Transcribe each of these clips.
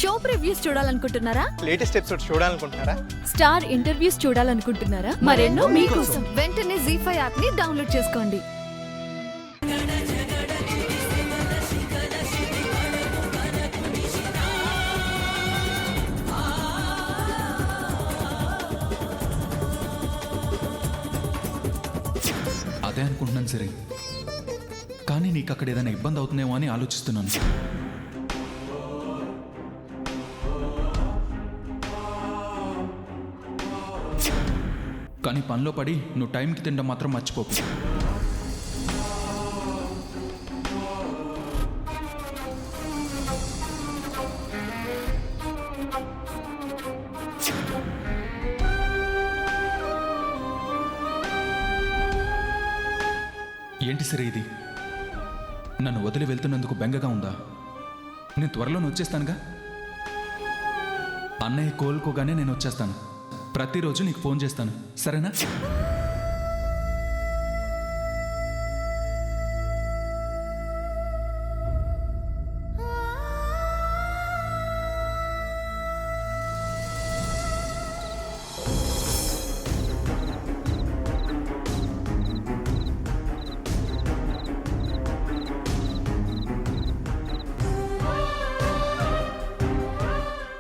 Show previews చూడాలనుకుంటున్నారా? Latest episode చూడాలనుకుంటున్నారా? Star interviews చూడాలనుకుంటున్నారా? మరెన్నో మీకోసం వెంటనే ZEE5 యాప్ ని డౌన్లోడ్ చేసుకోండి. అదే అనుకుంటున్నాను సరే, కానీ నీకు అక్కడ ఏదైనా ఇబ్బంది అవుతుందేమో అని ఆలోచిస్తున్నాను. కానీ పనిలో పడి నువ్వు టైంకి తినడం మాత్రం మర్చిపోకు. ఏంటి సరే ఇది? నన్ను వదిలి వెళ్తున్నందుకు బెంగగా ఉందా? నేను త్వరలోనే వచ్చేస్తానుగా. అన్నయ్య కోలుకోగానే నేను వచ్చేస్తాను. ప్రతిరోజు నీకు ఫోన్ చేస్తాను, సరేనా?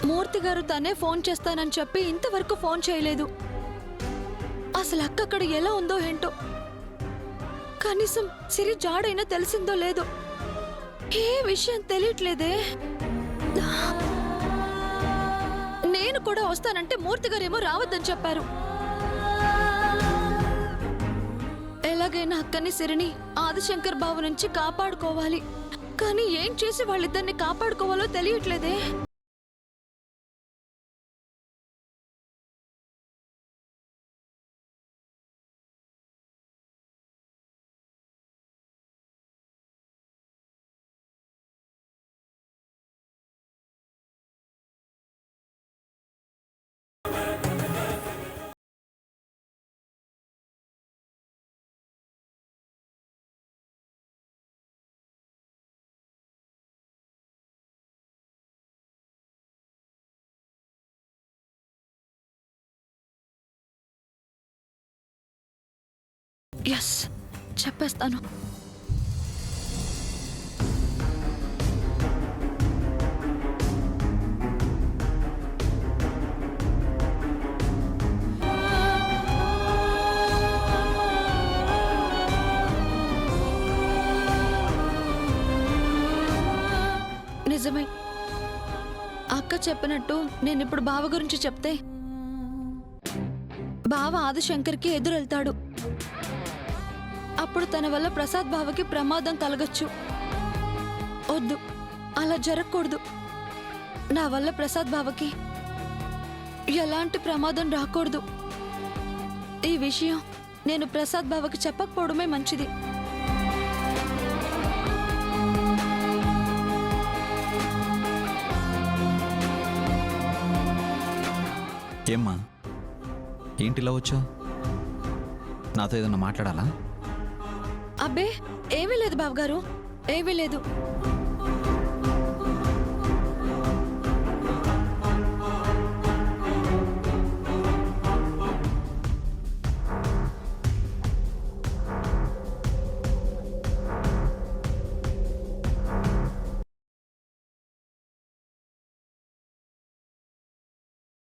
మూర్తి గారు తనే ఫోన్ చేస్తానని చెప్పి ఇంతవరకు ఫోన్ చేయలేదు. అసలు అక్క అక్కడ ఎలా ఉందో ఏంటో. కనీసం సిరి జాడైనా తెలిసిందో లేదో, ఏ విషయం తెలియట్లేదే. నేను కూడా వస్తానంటే మూర్తి గారేమో రావద్దని చెప్పారు. ఎలాగైనా అక్కని సిరిని ఆదిశంకర్ బాబు నుంచి కాపాడుకోవాలి. కానీ ఏం చేసి వాళ్ళిద్దరిని కాపాడుకోవాలో తెలియట్లేదే. ఎస్, చెప్పేస్తాను. నిజమే, అక్క చెప్పినట్టు నేనిప్పుడు బావ గురించి చెప్తే బావ ఆదిశంకర్కి ఎదురెళ్తాడు. అప్పుడు తన వల్ల ప్రసాద్ బావకి ప్రమాదం కలగచ్చు. వద్దు, అలా జరగకూడదు. నా వల్ల ప్రసాద్ బావకి ఎలాంటి ప్రమాదం రాకూడదు. ఈ విషయం నేను ప్రసాద్ బావకి చెప్పకపోవడమే మంచిది. ఏమ్మా, ఏంటిలా వచ్చావు? నాతో ఏదన్నా మాట్లాడాలా? అబ్బే, ఏమీ లేదు బావగారు, ఏమీ లేదు.